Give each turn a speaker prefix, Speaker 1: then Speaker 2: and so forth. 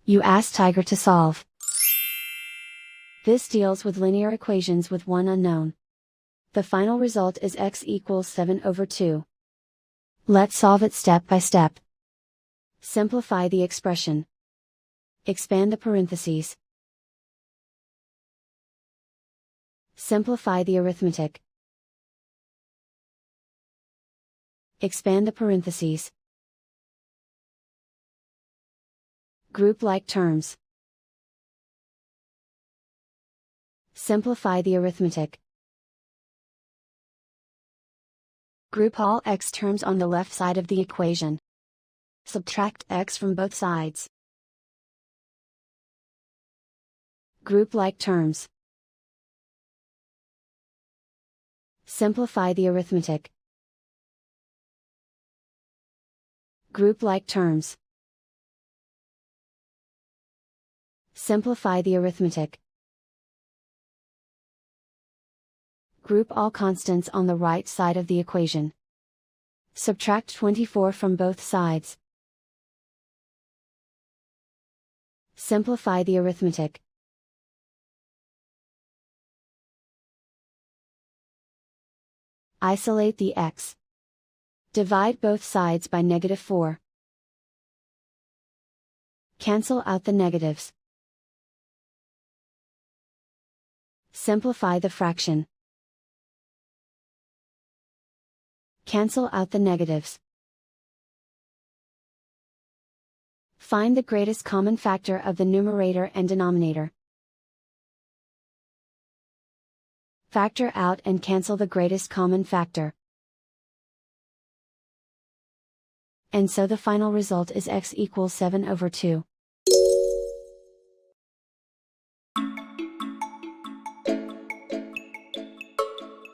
Speaker 1: You ask Tiger to solve. This deals with linear equations with one unknown. The final result is x equals 7/2. Let's solve it step by step. Simplify the expression. Expand the parentheses. Simplify the arithmetic. Expand the parentheses. Group like terms. Simplify the arithmetic. Group all x terms on the left side of the equation. Subtract x from both sides. Group like terms. Simplify the arithmetic. Group like terms. Simplify the arithmetic. Group all constants on the right side of the equation. Subtract 24 from both sides. Simplify the arithmetic. Isolate the x. Divide both sides by -4. Cancel out the negatives. Simplify the fraction. Cancel out the negatives. Find the greatest common factor of the numerator and denominator. Factor out and cancel the greatest common factor. And so the final result is x equals 7/2.